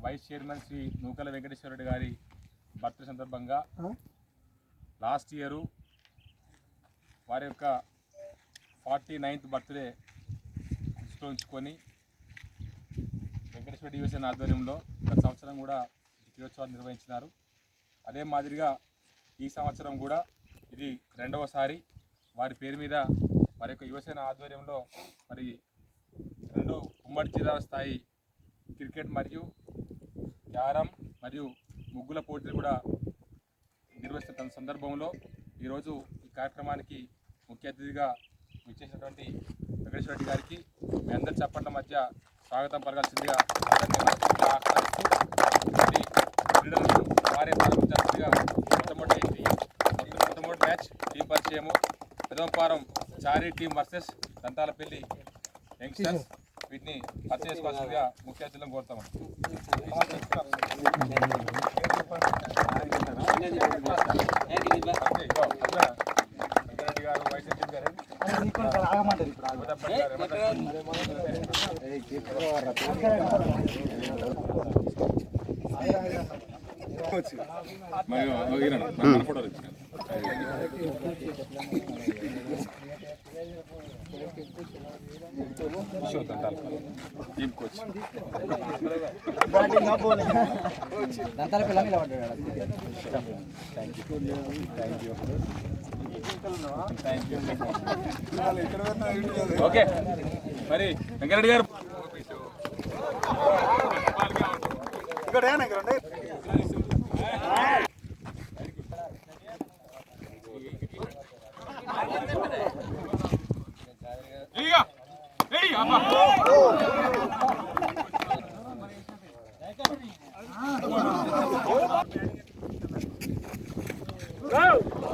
Vice chairman Shri నూకల వెంకటేశ్వర రెడ్డి గారి birthday సందర్భంగా last year వారి యొక్క 49th బర్త్డే దృష్టిలో ఉంచుకొని వెంకటేశ్వర డివిజన్ ఆధ్వర్యంలో గత సంవత్సరం కూడా దినోత్సవాలు నిర్వహించినారు. అదే మాదిరిగా ఈ సంవత్సరం కూడా ఇది రెండవసారి వారి పేరు మీద వారి యొక్క యువసేన ఆధ్వర్యంలో మరి 2 ఉమ్మడి జిల్లా స్థాయి క్రికెట్ మరియు క్యారమ్ మరియు ముగ్గుల పోటీలు కూడా నిర్వహిస్తున్న సందర్భంలో ఈరోజు ఈ కార్యక్రమానికి ముఖ్య అతిథిగా విచ్చేసినటువంటి వెంకటేశ్వర రెడ్డి గారికి మీ అందరి చప్పట్ల మధ్య స్వాగతం పలకాల్సిందిగా ఆహ్వానిస్తూ క్రీడలను వారే ప్రారంభించాల్సిందిగా మొట్టమొదటి మ్యాచ్ టీం పరిచయము పెదవంపారం చారీ టీం వర్సెస్ దంతాలపల్లి యంగ్స్టర్స్ వీటిని పరిచయం చేసుకోవాల్సిందిగా ముఖ్య అతిథులను కోరుతాము. గారు వైస్ గారు ఫోటోలు టీమ్ కోచ్ ఓకే. మరి వెంకరెడ్డి గారు Go!